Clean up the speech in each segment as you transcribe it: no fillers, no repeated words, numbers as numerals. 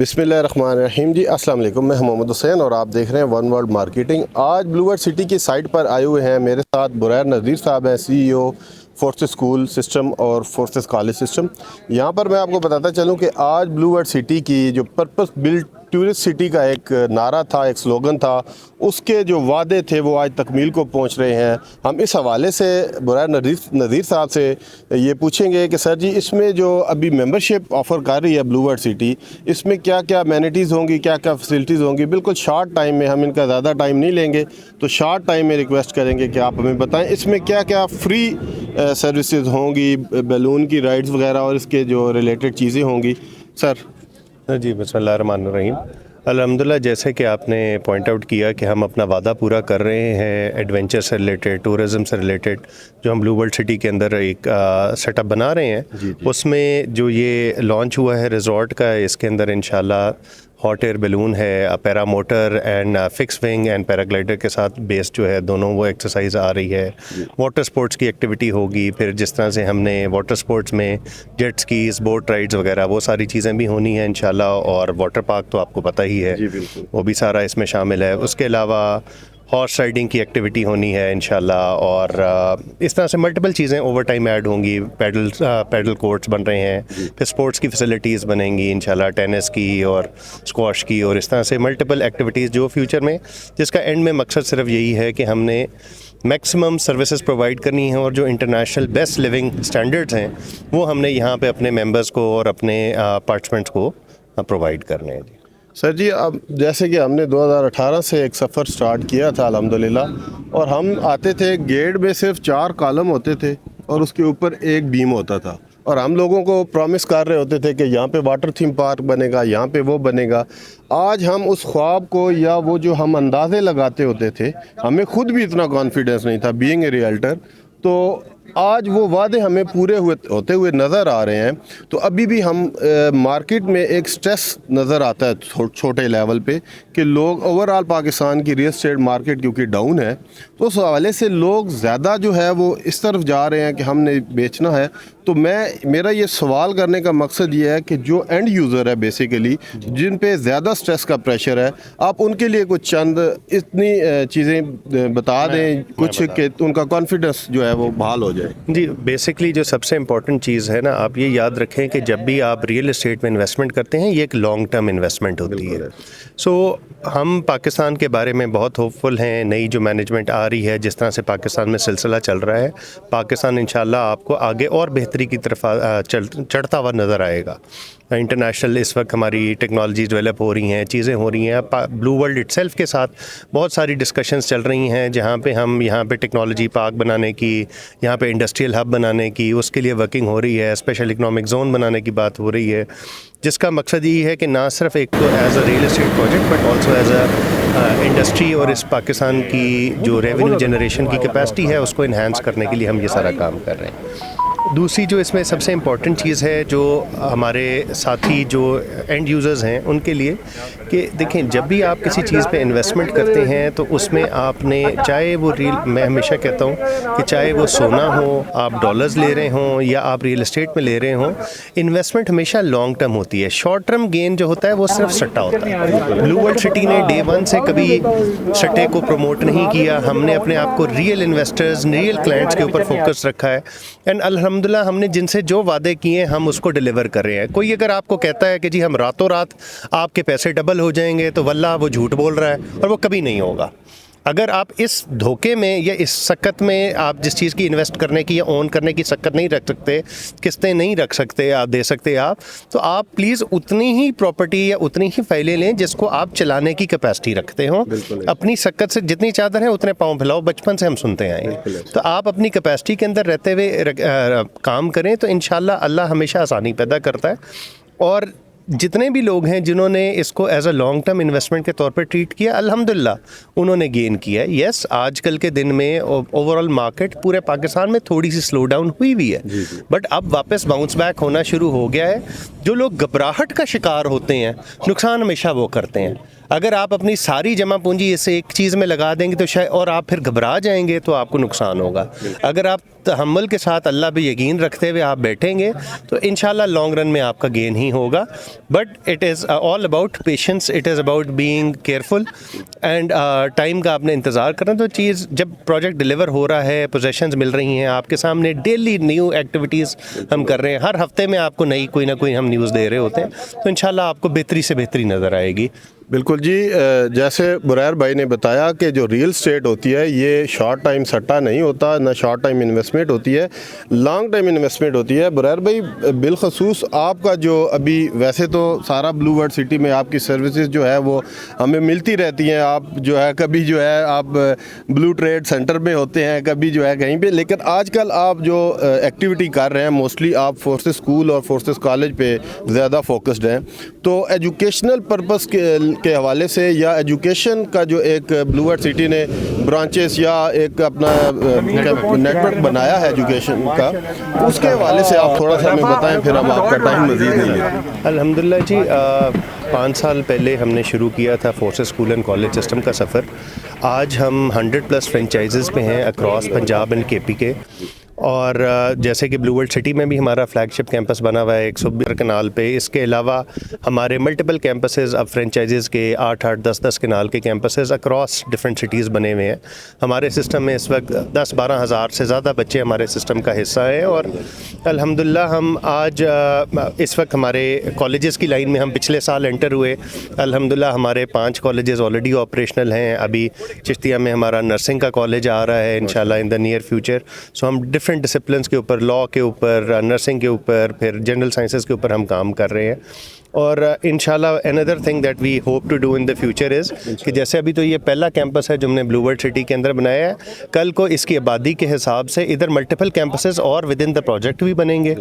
बिस्मिल्लाहिर्रहमानिर्रहीम जी, अस्सलाम वालेकुम। मैं मोहम्मद हुसैन और आप देख रहे हैं वन वर्ल्ड मार्केटिंग। आज ब्लू वर्ल्ड सिटी की साइट पर आए हुए हैं। मेरे साथ बुरैर नज़ीर साहब हैं, CEO फोर्सेस स्कूल सिस्टम और फोर्सेस कॉलेज सिस्टम। यहाँ पर मैं आपको बताता चलूँ कि आज ब्लू वर्ल्ड सिटी की जो पर्पस बिल्ट टूरिस्ट सिटी का एक नारा था, एक स्लोगन था, उसके जो वादे थे वो आज तकमील को पहुँच रहे हैं। हम इस हवाले से बुरैर नज़ीर साहब से ये पूछेंगे कि सर जी, इसमें जो अभी मेंबरशिप ऑफ़र कर रही है ब्लू वर्ल्ड सिटी, इसमें क्या क्या अमेनिटीज़ होंगी, क्या क्या फैसिलिटीज़ होंगी। बिल्कुल शॉर्ट टाइम में, हम इनका ज़्यादा टाइम नहीं लेंगे, तो शॉर्ट टाइम में रिक्वेस्ट करेंगे कि आप हमें बताएं इसमें क्या क्या फ्री सर्विसेज होंगी, बैलून की राइड्स वगैरह और इसके जो रिलेटेड चीज़ें होंगी। सर जी, बिस्मिल्लाहिर्रहमानिर्रहीम। अल्हम्दुलिल्लाह, जैसे कि आपने पॉइंट आउट किया कि हम अपना वादा पूरा कर रहे हैं एडवेंचर से रिलेटेड, टूरिज़म से रिलेटेड, जो हम ब्लू वर्ल्ड सिटी के अंदर एक सेटअप बना रहे हैं, उसमें जो ये लॉन्च हुआ है रिज़ॉर्ट का, इसके अंदर इंशाल्लाह हॉट एयर बैलून है, para motor and fix wing and paraglider के साथ बेस जो है दोनों वो एक्सरसाइज आ रही है। वाटर स्पोर्ट्स की एक्टिविटी होगी, फिर जिस तरह से हमने वाटर स्पोर्ट्स में जेट स्कीज, बोट राइड्स वगैरह वो सारी चीज़ें भी होनी हैं इंशाल्लाह। और वाटर पार्क तो आपको पता ही है, वो भी सारा इसमें शामिल है। उसके अलावा हॉर्स राइडिंग की एक्टिविटी होनी है इंशाल्लाह। और इस तरह से मल्टीपल चीज़ें ओवर टाइम ऐड होंगी। पैडल कोर्ट्स बन रहे हैं, फिर स्पोर्ट्स की फैसिलिटीज़ बनेंगी इंशाल्लाह, टेनिस की और स्क्वाश की, और इस तरह से मल्टीपल एक्टिविटीज़ जो फ्यूचर में, जिसका एंड में मकसद सिर्फ यही है कि हमने मैक्सिमम सर्विसेज प्रोवाइड करनी है और जो इंटरनेशनल बेस्ट लिविंग स्टैंडर्ड्स हैं वो हमने यहाँ पे अपने मेंबर्स को और अपने पार्टिसिपेंट्स को प्रोवाइड करने हैं। सर जी, अब जैसे कि हमने 2018 से एक सफ़र स्टार्ट किया था अल्हम्दुलिल्लाह, और हम आते थे, गेट में सिर्फ 4 कॉलम होते थे और उसके ऊपर एक बीम होता था, और हम लोगों को प्रॉमिस कर रहे होते थे कि यहाँ पे वाटर थीम पार्क बनेगा, यहाँ पे वो बनेगा। आज हम उस ख्वाब को, या वो जो हम अंदाज़े लगाते होते थे, हमें खुद भी इतना कॉन्फिडेंस नहीं था बीइंग ए रियल्टर, तो आज वो वादे हमें पूरे होते हुए नज़र आ रहे हैं। तो अभी भी हम मार्केट में एक स्ट्रेस नज़र आता है छोटे लेवल पे कि लोग, ओवरऑल पाकिस्तान की रियल एस्टेट मार्केट क्योंकि डाउन है, तो उस हवाले से लोग ज़्यादा जो है वो इस तरफ जा रहे हैं कि हमने बेचना है। तो मेरा ये सवाल करने का मकसद ये है कि जो एंड यूज़र है बेसिकली, जिन पे ज़्यादा स्ट्रेस का प्रेशर है, आप उनके लिए कुछ चंद इतनी चीज़ें बता दें कुछ कि उनका कॉन्फिडेंस जो है वो बहाल हो जाए। जी, बेसिकली जो सबसे इम्पॉर्टेंट चीज़ है ना, आप ये याद रखें कि जब भी आप रियल एस्टेट में इन्वेस्टमेंट करते हैं, ये एक लॉन्ग टर्म इन्वेस्टमेंट होती है। सो हम पाकिस्तान के बारे में बहुत होपफुल हैं। नई जो मैनेजमेंट आ रही है, जिस तरह से पाकिस्तान में सिलसिला चल रहा है, पाकिस्तान इंशाल्लाह आपको आगे और बेहतरी की तरफ चढ़ता हुआ नज़र आएगा। इंटरनेशनल इस वक्त हमारी टेक्नोलॉजी डेवलप हो रही हैं, चीज़ें हो रही हैं। ब्लू वर्ल्ड इटसेल्फ के साथ बहुत सारी डिस्कशंस चल रही हैं, जहाँ पे हम यहाँ पे टेक्नोलॉजी पार्क बनाने की, यहाँ पे इंडस्ट्रियल हब बनाने की, उसके लिए वर्किंग हो रही है। स्पेशल इकोनॉमिक जोन बनाने की बात हो रही है, जिसका मकसद ये है कि ना सिर्फ एक तो as a real estate project but also as a industry, और इस पाकिस्तान की जो रेवेन्यू जनरेशन की कैपेसिटी है उसको इन्हांस करने के लिए हम ये सारा काम कर रहे हैं। दूसरी जो इसमें सबसे इम्पॉर्टेंट चीज़ है, जो हमारे साथी जो एंड यूज़र्स हैं उनके लिए, कि देखें, जब भी आप किसी चीज़ पे इन्वेस्टमेंट करते हैं तो उसमें आपने, चाहे वो मैं हमेशा कहता हूँ कि चाहे वो सोना हो, आप डॉलर्स ले रहे हों या आप रियल एस्टेट में ले रहे हों, इन्वेस्टमेंट हमेशा लॉन्ग टर्म होती है। शॉर्ट टर्म गेन जो होता है वो सिर्फ सट्टा होता है। ब्लू वर्ल्ड सिटी ने डे 1 से कभी सट्टे को प्रमोट नहीं किया। हमने अपने आप को रियल इन्वेस्टर्स, रियल क्लाइंट्स के ऊपर फोकस रखा है, एंड अल्हम्दुलिल्लाह हमने जिनसे जो वादे किए हम उसको डिलीवर कर रहे हैं। कोई अगर आपको कहता है कि जी हम रातों रात आपके पैसे डबल हो जाएंगे, तो वल्लाह वो झूठ बोल रहा है, और वो कभी नहीं होगा। अगर आप इस धोखे में या इस सक्कत में, आप जिस चीज़ की इन्वेस्ट करने की या ओन करने की सक्कत नहीं रख सकते, किस्तें नहीं रख सकते, आप दे सकते आप, तो आप प्लीज़ उतनी ही प्रॉपर्टी या उतनी ही फाइलें लें जिसको आप चलाने की कैपेसिटी रखते हो। अपनी सक्कत से जितनी चादर है उतने पाँव फैलाओ, बचपन से हम सुनते आए हैं। तो आप अपनी कैपेसिटी के अंदर रहते हुए काम करें तो इंशाल्लाह अल्लाह हमेशा आसानी पैदा करता है। और जितने भी लोग हैं जिन्होंने इसको as a long term investment के तौर पर ट्रीट किया, अल्हम्दुलिल्लाह उन्होंने गेन किया है। यस, आजकल के दिन में ओवरऑल मार्केट पूरे पाकिस्तान में थोड़ी सी स्लो डाउन हुई भी है, बट अब वापस बाउंस बैक होना शुरू हो गया है। जो लोग घबराहट का शिकार होते हैं, नुकसान हमेशा वो करते हैं। अगर आप अपनी सारी जमा पूंजी इस एक चीज़ में लगा देंगे तो शायद, और आप फिर घबरा जाएंगे तो आपको नुकसान होगा। अगर आप तहम्मुल के साथ अल्लाह पे यकीन रखते हुए आप बैठेंगे तो इंशाल्लाह लॉन्ग रन में आपका गेन ही होगा। But it is all about patience, it is about being careful and time का आपने इंतज़ार करना। तो चीज़ जब प्रोजेक्ट डिलीवर हो रहा है, पोजेशंस मिल रही हैं आपके सामने, डेली न्यू एक्टिविटीज़ हम कर रहे हैं, हर हफ्ते में आपको नई कोई ना कोई हम न्यूज़ दे रहे होते हैं, तो इंशाल्लाह आपको बेहतरी से बेहतरी नज़र आएगी। बिल्कुल जी, जैसे बुरैर भाई ने बताया कि जो रियल स्टेट होती है ये शॉर्ट टाइम सट्टा नहीं होता, ना शॉर्ट टाइम इन्वेस्टमेंट होती है, लॉन्ग टाइम इन्वेस्टमेंट होती है। बुरैर भाई, बिलखसूस आपका जो अभी, वैसे तो सारा ब्लू वर्ल्ड सिटी में आपकी सर्विसेज जो है वो हमें मिलती रहती हैं, आप जो है कभी जो है आप ब्लू ट्रेड सेंटर में होते हैं, कभी जो है कहीं पे, लेकिन आजकल आप जो एक्टिविटी कर रहे हैं मोस्टली आप फोर्सेस स्कूल और फोर्सेस कॉलेज पे ज़्यादा फोकस्ड हैं। तो एजुकेशनल पर्पस के हवाले से या एजुकेशन का जो एक ब्लू वर्ल्ड सिटी ने ब्रांचेस या एक अपना नेटवर्क बनाया है एजुकेशन का, उसके हवाले से आप थोड़ा सा हमें बताएं, फिर हम आपका टाइम मज़ीद नहीं लेंगे। अल्हम्दुलिल्लाह जी, 5 साल पहले हमने शुरू किया था forces school and college system का सफ़र। आज हम 100+ फ्रेंचाइजेज़ पे हैं अक्रॉस पंजाब एंड KP के, और जैसे कि ब्लू वर्ल्ड सिटी में भी हमारा फ्लैगशिप कैंपस बना हुआ है 120 कनाल पे। इसके अलावा हमारे मल्टीपल कैंपसेस, अब फ्रेंचाइजेज़ के 8-8, 10-10 कनाल के कैंपसेस अक्रॉस डिफरेंट सिटीज़ बने हुए हैं। हमारे सिस्टम में इस वक्त 10-12 हज़ार से ज़्यादा बच्चे हमारे सिस्टम का हिस्सा हैं, और अल्हम्दुलिल्लाह हम आज इस वक्त हमारे कॉलेजेस की लाइन में हम पिछले साल एंटर हुए। अल्हम्दुलिल्लाह हमारे 5 कॉलेजेस ऑलरेडी ऑपरेशनल हैं। अभी चिश्तिया में हमारा नर्सिंग का कॉलेज आ रहा है इंशाल्लाह इन द नियर फ्यूचर। सो हम डिफरेंट डिसिप्लिन्स के ऊपर, लॉ के ऊपर, नर्सिंग के ऊपर, फिर जनरल साइंसेस के ऊपर हम काम कर रहे हैं। और इंशाल्लाह another thing that we hope to do in the future is कि जैसे अभी तो ये पहला कैंपस है जो हमने ब्लू वर्ल्ड सिटी के अंदर बनाया है, कल को इसकी आबादी के हिसाब से इधर मल्टीपल कैंपसेस और विद इन द प्रोजेक्ट भी बनेंगे।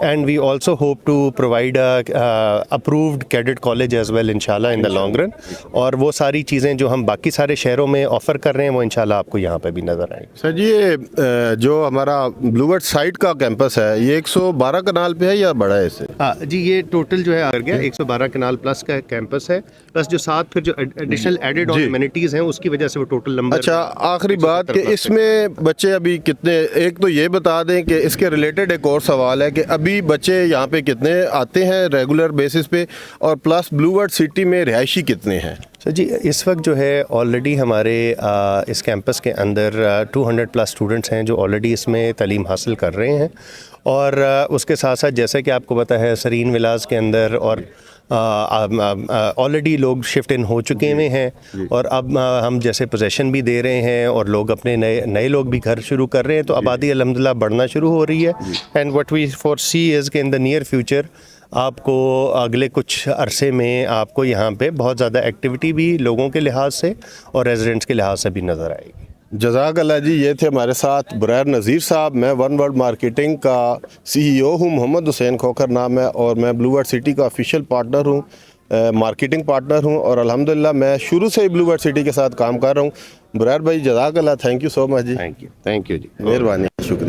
And we also hope to provide approved cadet college as well इंशाल्लाह इन द लॉन्ग रन। और वो सारी चीज़ें जो हम बाकी सारे शहरों में ऑफ़र कर रहे हैं वो इंशाल्लाह आपको यहाँ पर भी नज़र आएंगी। सर जी, ये जो हमारा ब्लू वर्ल्ड साइट का कैंपस है ये 112 कनाल पे है या बड़ा है इससे? हाँ जी, ये टोटल जो है आ गया 112 कनाल प्लस का कैंपस है, प्लस जो साथ फिर जो एडिशनल एडेड ऑन एमिनिटीज़ हैं उसकी वजह से वो टोटल नंबर। अच्छा, आखिरी बात कि इसमें बच्चे अभी कितने, एक तो ये बता दें कि इसके रिलेटेड एक और सवाल है कि अभी बच्चे यहाँ पे कितने आते हैं रेगुलर बेसिस पे, और प्लस ब्लू वर्ल्ड सिटी में रिहायशी कितने हैं? सर जी, इस वक्त जो है ऑलरेडी हमारे इस कैंपस के अंदर 200+ स्टूडेंट्स हैं जो ऑलरेडी इसमें तालीम हासिल कर रहे हैं। और उसके साथ साथ जैसे कि आपको पता है सरीन विलास के अंदर और ऑलरेडी लोग शिफ्ट इन हो चुके हुए हैं, और अब हम जैसे पोजेशन भी दे रहे हैं और लोग अपने नए लोग भी घर शुरू कर रहे हैं, तो आबादी अल्हम्दुलिल्लाह बढ़ना शुरू हो रही है। And what we foresee is कि इन द नियर फ्यूचर आपको अगले कुछ अरसे में आपको यहाँ पे बहुत ज़्यादा एक्टिविटी भी लोगों के लिहाज से और रेजिडेंट्स के लिहाज से भी नज़र आएगी। जज़ाक अल्लाह जी। ये थे हमारे साथ बुरैर नज़ीर साहब। मैं वन वर्ल्ड मार्केटिंग का CEO हूँ, मोहम्मद हुसैन खोखर नाम है, और मैं ब्लू वर्ल्ड सिटी का ऑफिशियल पार्टनर हूँ, मार्केटिंग पार्टनर हूँ, और अल्हम्दुलिल्लाह मैं शुरू से ही ब्लू वर्ल्ड सिटी के साथ काम कर रहा हूँ। बुरैर भाई, जज़ाक अल्लाह, थैंक यू सो मच जी। थैंक यू जी, मेहरबानी, शुक्रिया।